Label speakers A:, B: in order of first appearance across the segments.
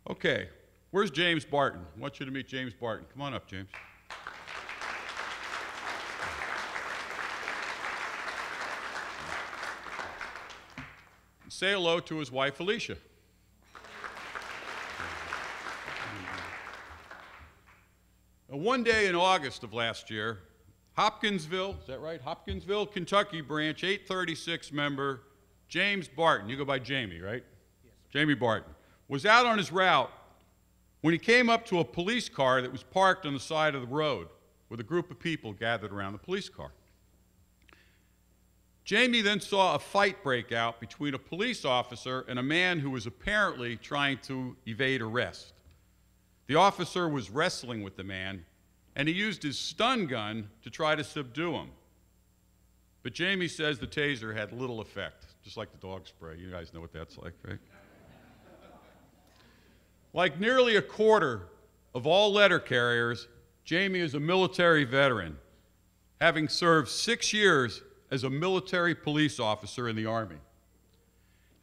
A: Okay, where's James Barton? I want you to meet James Barton. Come on up, James. Say hello to his wife, Alicia. One day in August of last year, Hopkinsville, is that right? Hopkinsville, Kentucky branch, 836 member, James Barton, you go by Jamie, right? Yes, sir. Jamie Barton, was out on his route when he came up to a police car that was parked on the side of the road with a group of people gathered around the police car. Jamie then saw a fight break out between a police officer and a man who was apparently trying to evade arrest. The officer was wrestling with the man, and he used his stun gun to try to subdue him. But Jamie says the taser had little effect, just like the dog spray. You guys know what that's like, right? Like nearly a quarter of all letter carriers, Jamie is a military veteran, having served 6 years as a military police officer in the Army.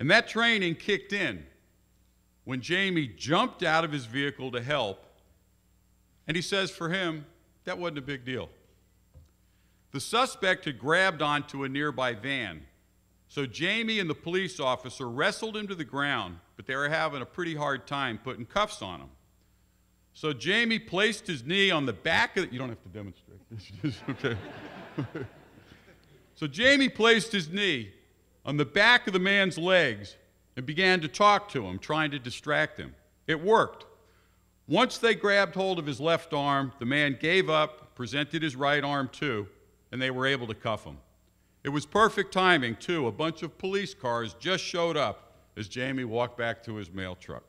A: And that training kicked in when Jamie jumped out of his vehicle to help, and he says for him, that wasn't a big deal. The suspect had grabbed onto a nearby van, so Jamie and the police officer wrestled him to the ground, but they were having a pretty hard time putting cuffs on him. So Jamie placed his knee on the back of you don't have to demonstrate this, okay. So Jamie placed his knee on the back of the man's legs and began to talk to him, trying to distract him. It worked. Once they grabbed hold of his left arm, the man gave up, presented his right arm too, and they were able to cuff him. It was perfect timing too. A bunch of police cars just showed up as Jamie walked back to his mail truck.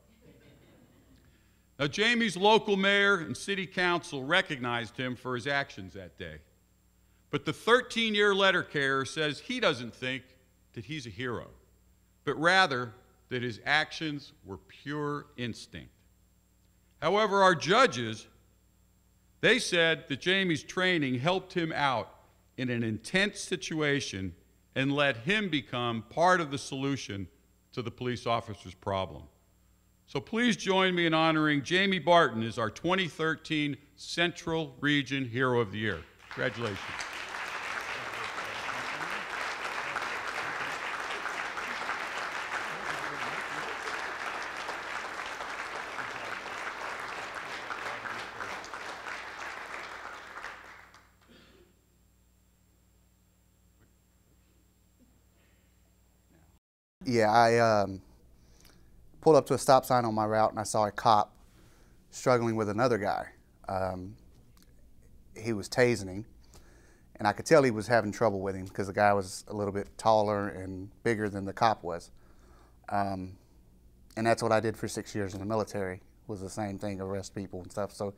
A: Now, Jamie's local mayor and city council recognized him for his actions that day. But the 13-year letter carrier says he doesn't think that he's a hero, but rather that his actions were pure instinct. However, our judges, they said that Jamie's training helped him out in an intense situation and let him become part of the solution to the police officer's problem. So please join me in honoring Jamie Barton as our 2013 Central Region Hero of the Year. Congratulations.
B: Yeah, I pulled up to a stop sign on my route and I saw a cop struggling with another guy. He was tasing him, and I could tell he was having trouble with him because the guy was a little bit taller and bigger than the cop was. And that's what I did for 6 years in the military, was the same thing, arrest people and stuff. So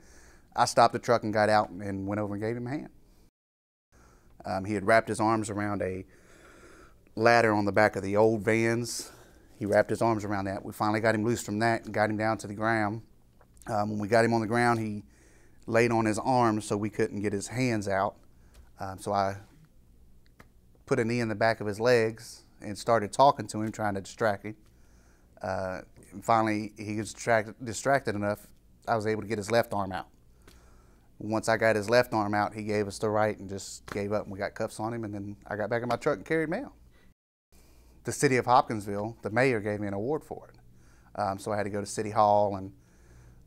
B: I stopped the truck and got out and went over and gave him a hand. He had wrapped his arms around a ladder on the back of the old vans. He wrapped his arms around that. We finally got him loose from that and got him down to the ground. When we got him on the ground, he laid on his arms so we couldn't get his hands out. So I put a knee in the back of his legs and started talking to him, trying to distract him. And finally, he was distracted enough, I was able to get his left arm out. Once I got his left arm out, he gave us the right and just gave up, and we got cuffs on him, and then I got back in my truck and carried mail. The city of Hopkinsville, the mayor gave me an award for it. So I had to go to City Hall, and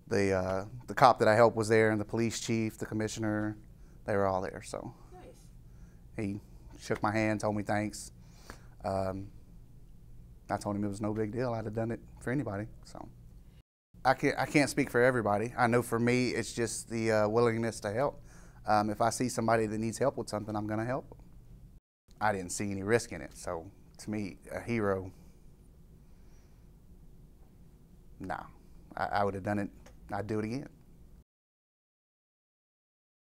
B: the cop that I helped was there, and the police chief, the commissioner, they were all there. So nice. He shook my hand, told me thanks. I told him it was no big deal. I'd have done it for anybody. So I can't speak for everybody. I know for me, it's just the willingness to help. If I see somebody that needs help with something, I'm going to help them. I didn't see any risk in it, so to me, a hero, no. I would have done it, I'd do it again.